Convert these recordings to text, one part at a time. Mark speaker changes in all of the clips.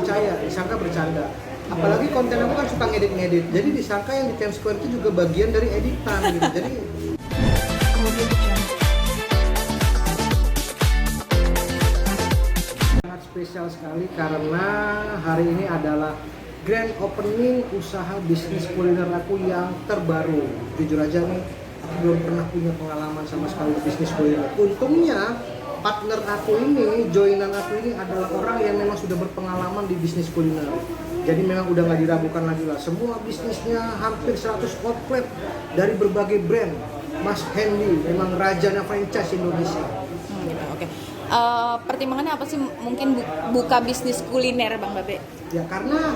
Speaker 1: percaya, disangka bercanda. Apalagi konten aku kan suka ngedit-ngedit, jadi disangka yang di Times Square itu juga bagian dari editan gitu. Jadi sangat spesial sekali karena hari ini adalah grand opening usaha bisnis kuliner aku yang terbaru. Jujur aja nih, aku belum pernah punya pengalaman sama sekali di bisnis kuliner. Untungnya partner aku ini, joinan aku ini adalah orang yang memang sudah berpengalaman di bisnis kuliner. Jadi memang udah nggak diragukan lagi lah. Semua bisnisnya hampir 100 outlet dari berbagai brand. Mas Hendy memang rajanya franchise Indonesia.
Speaker 2: Gitu, oke. Pertimbangannya apa sih mungkin buka bisnis kuliner Bang Babe?
Speaker 1: Ya karena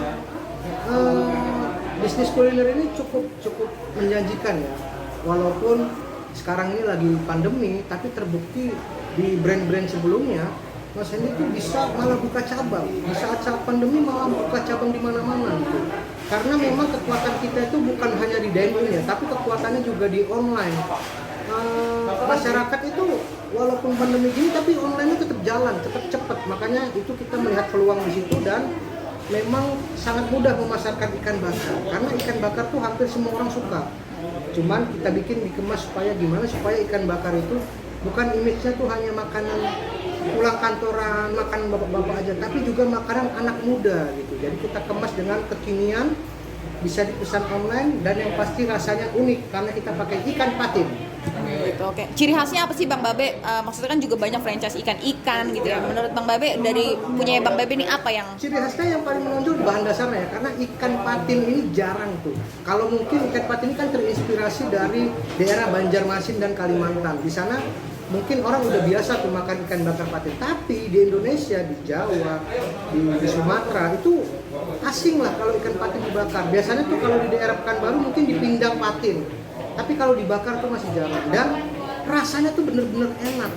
Speaker 1: bisnis kuliner ini cukup menjanjikan ya. Walaupun sekarang ini lagi pandemi, tapi terbukti di brand-brand sebelumnya Mas Hendy itu bisa malah buka cabang di saat-saat pandemi, malah buka cabang di mana-mana gitu. Karena memang kekuatan kita itu bukan hanya di dine-in ya, tapi kekuatannya juga di online. Masyarakat itu walaupun pandemi gini, tapi online itu tetap jalan, tetap cepat. Makanya itu kita melihat peluang di situ dan memang sangat mudah memasarkan ikan bakar. Karena ikan bakar tuh hampir semua orang suka. Cuman kita bikin dikemas supaya gimana supaya ikan bakar itu bukan image-nya tuh hanya makanan pulang kantoran, makan bapak-bapak aja, tapi juga makanan anak muda gitu. Jadi kita kemas dengan kekinian, bisa dipesan online dan yang pasti rasanya unik karena kita pakai ikan patin.
Speaker 2: Gitu, oke. Ciri khasnya apa sih Bang Babe? Maksudnya kan juga banyak franchise ikan gitu ya. Menurut Bang Babe, dari punya Bang Babe ini apa yang
Speaker 1: Ciri khasnya yang paling menonjol di bahan dasarnya ya, karena ikan patin ini jarang tuh. Kalau mungkin ikan patin ini kan terinspirasi dari daerah Banjarmasin dan Kalimantan. Di sana mungkin orang udah biasa tuh makan ikan bakar patin, tapi di Indonesia, di Jawa, di Sumatera itu asing lah kalau ikan patin dibakar. Biasanya tuh kalau di daerah Pekanbaru mungkin dipindang patin, tapi kalau dibakar tuh masih jarang dan rasanya tuh bener-bener enak.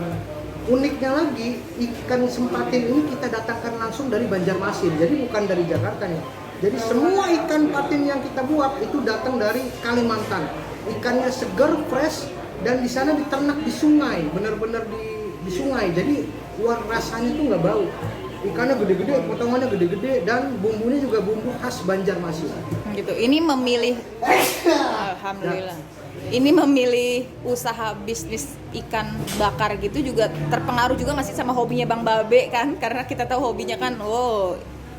Speaker 1: Uniknya lagi, ikan sempatin ini kita datangkan langsung dari Banjarmasin, jadi bukan dari Jakarta nih. Jadi semua ikan patin yang kita buat itu datang dari Kalimantan. Ikannya segar, fresh, dan di sana diternak di sungai, benar-benar di sungai. Jadi rasanya tuh nggak bau. Ikannya gede-gede, potongannya gede-gede, dan bumbunya juga bumbu khas Banjarmasin.
Speaker 2: gitu. Ini memilih alhamdulillah. Ini memilih usaha bisnis ikan bakar gitu juga terpengaruh juga nggak sih sama hobinya Bang Babe kan? Karena kita tahu hobinya kan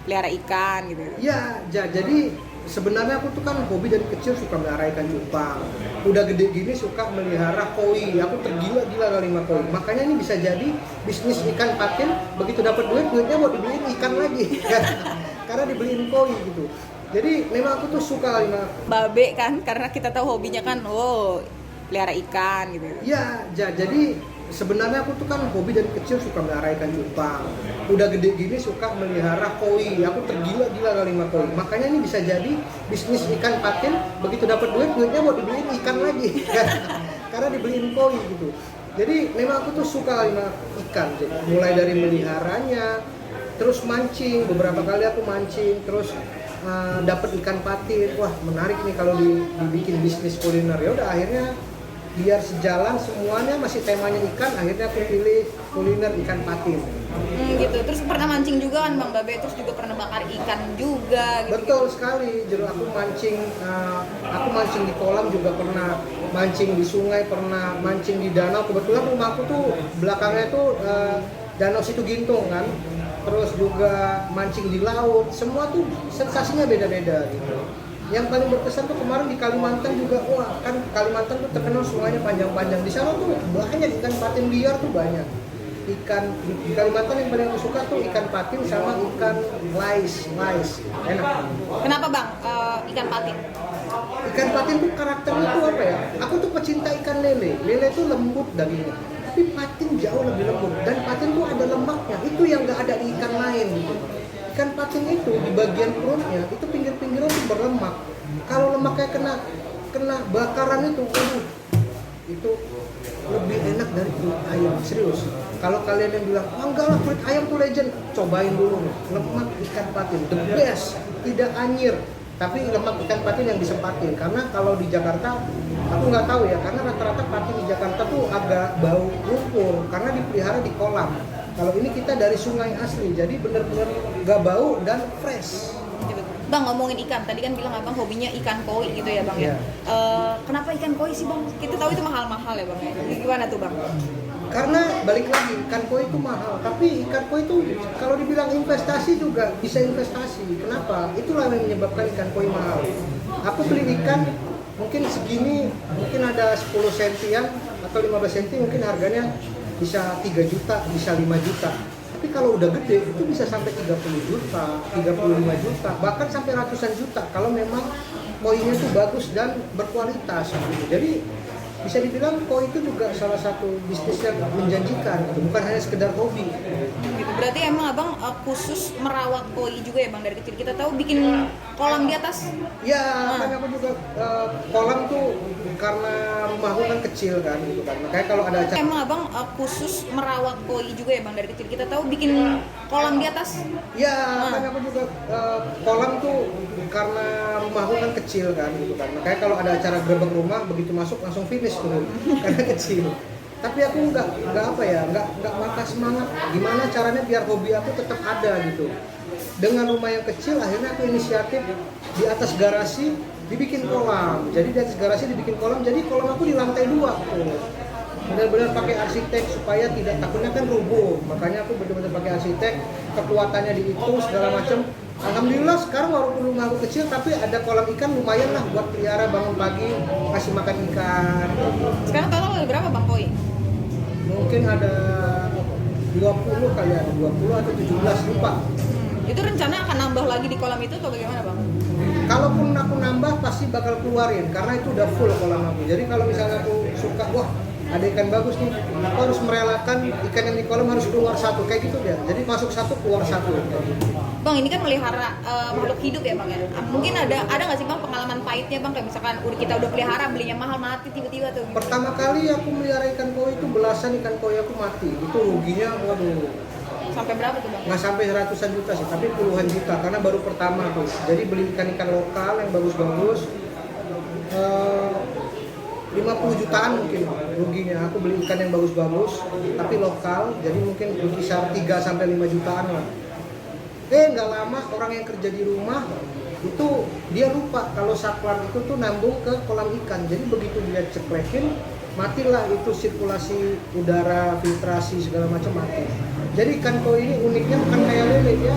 Speaker 2: pelihara ikan gitu.
Speaker 1: Ya, jadi sebenarnya aku tuh kan hobi dari kecil suka melihara ikan cupang. Udah gede gini suka melihara koi. Aku tergila-gila kali sama koi. Makanya ini bisa jadi bisnis ikan patin. Begitu dapat duitnya mau dibeliin ikan lagi. Karena dibeliin koi gitu. Jadi memang aku tuh suka kali sama
Speaker 2: Babe kan, karena kita tahu hobinya kan pelihara ikan gitu.
Speaker 1: Ya, jadi sebenarnya aku tuh kan hobi dari kecil suka melihara ikan cupang. Udah gede gini suka melihara koi. Aku tergila-gila kali sama koi. Makanya ini bisa jadi bisnis ikan patin. Begitu dapat duitnya mau dibeliin ikan lagi. Karena dibeliin koi gitu. Jadi memang aku tuh suka kali sama ikan. Jadi, mulai dari meliharanya, terus mancing. Beberapa kali aku mancing, terus dapat ikan patin. Wah, menarik nih kalau dibikin bisnis kuliner. Ya udah akhirnya biar sejalan semuanya masih temanya ikan, akhirnya aku pilih kuliner ikan patin.
Speaker 2: Gitu. Terus pernah mancing juga kan Bang Babe, terus juga pernah bakar ikan juga gitu.
Speaker 1: Betul sekali. Jadi aku mancing di kolam juga pernah, mancing di sungai pernah, mancing di danau. Kebetulan rumahku tuh belakangnya tuh danau Situgintung kan. Terus juga mancing di laut. Semua tuh sensasinya beda-beda gitu. Yang paling berkesan tuh kemarin di Kalimantan juga, wah kan Kalimantan tuh terkenal sungainya panjang-panjang. Di sana tuh banyak ikan patin liar tuh banyak. Ikan di Kalimantan yang paling aku suka tuh ikan patin sama ikan lais, enak.
Speaker 2: Kenapa Bang ikan patin?
Speaker 1: Ikan patin tuh karakternya tuh apa ya? Aku tuh pecinta ikan lele. Lele tuh lembut dagingnya, tapi patin jauh lebih lembut. Dan patin tuh ada lemaknya. Itu yang nggak ada di ikan lain. Ikan patin itu di bagian perutnya itu pinggir-pinggirnya tuh berlemak. Kalau lemaknya kena bakaran itu lebih enak dari kulit ayam, serius. Kalau kalian yang bilang, enggak lah kulit ayam tuh legend, cobain dulu nih. Lemak ikan patin, the best, tidak anyir. Tapi lemak ikan patin yang disempatin. Karena kalau di Jakarta, aku nggak tahu ya, karena rata-rata patin di Jakarta tuh agak bau lumpur karena dipelihara di kolam. Kalau ini kita dari sungai asli, jadi benar-benar nggak bau dan fresh.
Speaker 2: Bang, ngomongin ikan, tadi kan bilang abang hobinya ikan koi gitu ya bang ya.
Speaker 1: Iya.
Speaker 2: Kenapa ikan koi sih bang? Kita tahu itu mahal-mahal ya bang ya. Gimana tuh bang?
Speaker 1: Karena balik lagi, ikan koi itu mahal, tapi ikan koi itu kalau dibilang investasi juga bisa investasi. Kenapa? Itulah yang menyebabkan ikan koi mahal. Aku beli ikan mungkin segini, mungkin ada 10 sentian atau 15 senti, mungkin harganya bisa 3 juta, bisa 5 juta. Tapi kalau udah gede itu bisa sampai 30 juta, 35 juta, bahkan sampai ratusan juta kalau memang koinya itu bagus dan berkualitas gitu. Jadi bisa dibilang koi itu juga salah satu bisnis yang menjanjikan gitu. Bukan hanya sekedar hobi.
Speaker 2: Gitu. Berarti emang abang khusus merawat koi juga ya bang dari kecil. Kita tahu bikin kolam di atas.
Speaker 1: Ya, kan aku juga kolam tuh karena rumahku kan kecil kan gitu kan. Makanya kalau ada acara
Speaker 2: Emang abang khusus merawat koi juga ya bang dari kecil. Kita tahu bikin kolam di atas.
Speaker 1: ya, kan aku juga kolam tuh karena rumahku kan kecil kan gitu kan. Makanya kalau ada acara gerbek rumah begitu masuk langsung finish tuh karena kecil. Tapi aku nggak makan semangat. Gimana caranya biar hobi aku tetap ada gitu. Dengan rumah yang kecil akhirnya aku inisiatif di atas garasi dibikin kolam. Jadi di atas garasi dibikin kolam. Jadi kolam aku di lantai 2 tuh. Benar-benar pakai arsitek supaya tidak, takutnya kan rubuh. Makanya aku benar-benar pakai arsitek, kekuatannya dihitung segala macam. Alhamdulillah sekarang walaupun rumah aku kecil tapi ada kolam ikan lumayan lah buat pelihara, bangun pagi kasih makan ikan.
Speaker 2: Sekarang total ada berapa bang koi?
Speaker 1: Mungkin ada 20 kali ya, 20 atau 17 lupa.
Speaker 2: Itu rencana akan nambah lagi di kolam itu atau bagaimana bang?
Speaker 1: Kalaupun aku nambah pasti bakal keluarin karena itu udah full kolam aku. Jadi kalau misalnya aku suka, wah ada ikan bagus nih, aku harus merelakan ikan yang di kolam harus keluar satu, kayak gitu dia. Jadi masuk satu keluar satu.
Speaker 2: Bang ini kan melihara makhluk hidup ya bang ya. Mungkin ada nggak sih bang pengalaman pahitnya bang, kayak misalkan kita udah pelihara belinya mahal mati tiba-tiba tuh.
Speaker 1: Pertama kali aku melihara ikan koi itu belasan ikan koi aku mati. Itu ruginya waduh.
Speaker 2: Sampai berapa tuh bang?
Speaker 1: Nggak sampai ratusan juta sih, tapi puluhan juta karena baru pertama tuh. Jadi beli ikan-ikan lokal yang bagus-bagus. 50 jutaan mungkin ruginya. Aku beli ikan yang bagus-bagus tapi lokal, jadi mungkin berkisar 3 sampai 5 jutaan lah. Nggak lama orang yang kerja di rumah itu dia lupa kalau saklar itu tuh nambung ke kolam ikan. Jadi begitu dia ceklekin, matilah itu sirkulasi udara, filtrasi segala macam mati. Jadi ikan koi ini uniknya bukan kayak lele, dia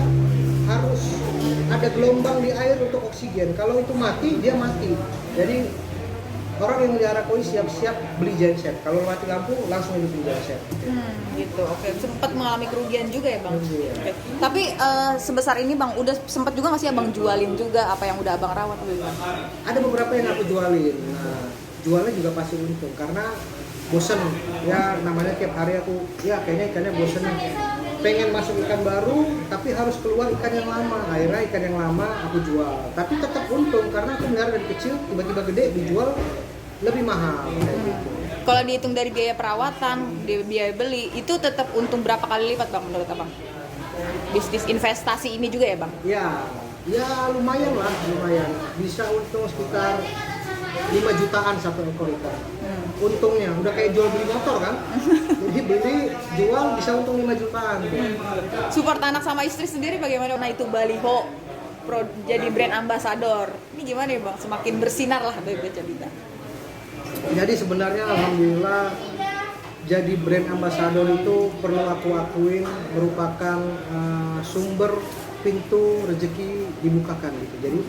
Speaker 1: harus ada gelombang di air untuk oksigen. Kalau itu mati, dia mati. Jadi orang yang melihara koi siap-siap beli genset. Kalau mati lampu langsung beli genset.
Speaker 2: Gitu. Oke. Sempat mengalami kerugian juga ya bang.
Speaker 1: Iya.
Speaker 2: Oke. Tapi sebesar ini bang, udah sempat juga nggak sih abang jualin juga apa yang udah abang rawat dulu bang?
Speaker 1: Ada beberapa yang aku jualin. Nah, jualnya juga pasti untung karena bosen. Ya namanya tiap hari aku, ya kayaknya ikannya bosen. Pengen masuk ikan baru, tapi harus keluar ikan yang lama. Akhirnya ikan yang lama aku jual. Tapi tetap untung karena aku melihara dari kecil, tiba-tiba gede dijual lebih mahal. Kayak gitu.
Speaker 2: Kalau dihitung dari biaya perawatan, biaya beli, itu tetap untung berapa kali lipat bang menurut abang? Bisnis investasi ini juga ya bang?
Speaker 1: Ya lumayan lah, lumayan. Bisa untung sekitar 5 jutaan satu ekor ikan. Untungnya udah kayak jual beli motor kan. Jadi beli jual bisa untung 5 jutaan.
Speaker 2: Support anak sama istri sendiri bagaimana? Nah itu baliho jadi brand ambassador. Ini gimana ya bang? Semakin bersinar lah Bebek Cabita.
Speaker 1: Jadi sebenarnya alhamdulillah jadi brand ambassador itu perlu aku akuin merupakan sumber pintu rezeki dibukakan gitu. Jadi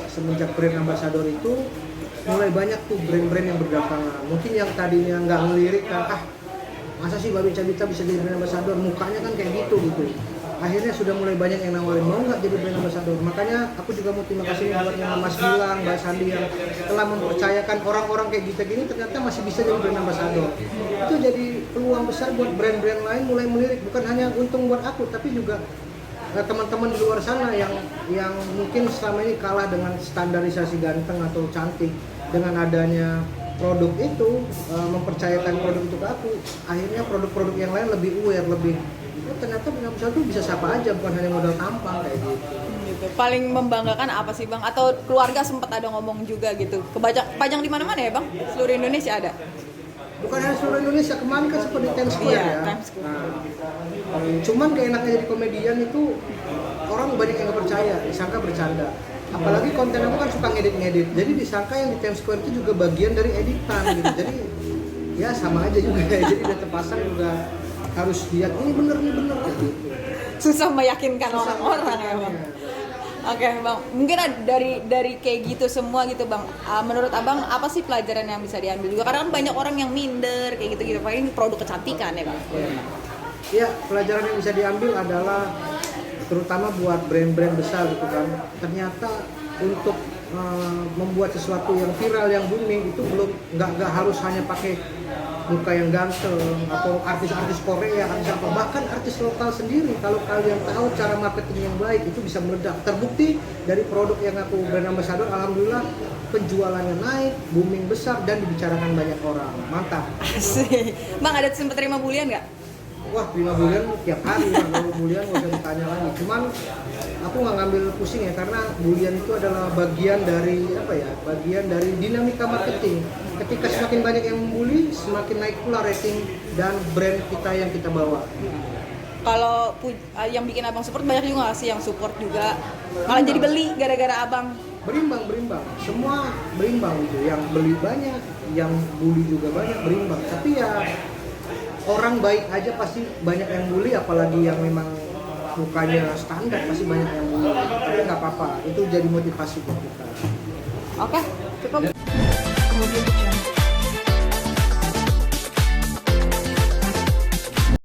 Speaker 1: semenjak brand ambassador itu mulai banyak tuh brand-brand yang berdatangan. Mungkin yang tadinya nggak ngelirik kan, masa sih Babi Cabita bisa jadi brand ambassador, mukanya kan kayak gitu. Akhirnya sudah mulai banyak yang nawarin, mau nggak jadi brand ambassador. Makanya aku juga mau terima kasih buat Mas Gilang, Mbak Sandi yang telah mempercayakan orang-orang kayak kita gini ternyata masih bisa jadi brand ambassador. Itu jadi peluang besar buat brand-brand lain mulai melirik, bukan hanya untung buat aku tapi juga teman-teman di luar sana yang mungkin selama ini kalah dengan standarisasi ganteng atau cantik. Dengan adanya produk itu, mempercayakan produk itu ke aku, akhirnya produk-produk yang lain lebih aware, ternyata brand ambassador itu bisa siapa aja, bukan hanya modal tampang kayak gitu.
Speaker 2: Paling membanggakan apa sih bang? Atau keluarga sempat ada ngomong juga gitu? Pajang di mana-mana ya bang? Seluruh Indonesia ada?
Speaker 1: bukan hanya seluruh Indonesia, kemarin kan seperti Times Square
Speaker 2: Iya,
Speaker 1: ya.
Speaker 2: Times Square.
Speaker 1: Cuman keenaknya jadi komedian itu orang banyak yang nggak percaya, disangka bercanda. Apalagi konten aku kan suka ngedit-ngedit, jadi disangka yang di Times Square itu juga bagian dari editan gitu. Jadi ya sama aja juga, jadi udah terpasang juga harus lihat ini bener gitu.
Speaker 2: Susah meyakinkan
Speaker 1: Susah
Speaker 2: orang-orang ya bang. Oke bang, mungkin dari kayak gitu semua gitu bang. Menurut abang apa sih pelajaran yang bisa diambil juga? Karena kan banyak orang yang minder kayak gitu-gitu. Paling produk kecantikan ya bang.
Speaker 1: Ya, pelajaran yang bisa diambil adalah terutama buat brand-brand besar gitu kan. Ternyata untuk membuat sesuatu yang viral, yang booming itu belum nggak harus hanya pakai muka yang ganteng atau artis-artis Korea, artis apa, bahkan artis lokal sendiri. Kalau kalian tahu cara marketing yang baik itu bisa meledak. Terbukti dari produk yang aku brand ambassador, alhamdulillah penjualannya naik, booming besar dan dibicarakan banyak orang. Mantap.
Speaker 2: Asik. Bang ada sempat terima bulian nggak?
Speaker 1: Wah, 5 bulan tiap hari lah, kalau bulian nggak usah ditanya lagi. Cuman aku nggak ngambil pusing ya, karena bulian itu adalah bagian dari apa ya? Bagian dari dinamika marketing. Ketika semakin banyak yang membuli, semakin naik pula rating dan brand kita yang kita bawa.
Speaker 2: Kalau yang bikin abang support banyak juga nggak sih yang support juga? Malah jadi beli gara-gara abang.
Speaker 1: Berimbang. Semua berimbang gitu. Yang beli banyak, yang bully juga banyak, berimbang. Tapi ya orang baik aja pasti banyak yang bully, apalagi yang memang mukanya standar pasti banyak yang bully. Tapi nggak apa-apa, itu jadi motivasi buat kita.
Speaker 2: Oke, cukup.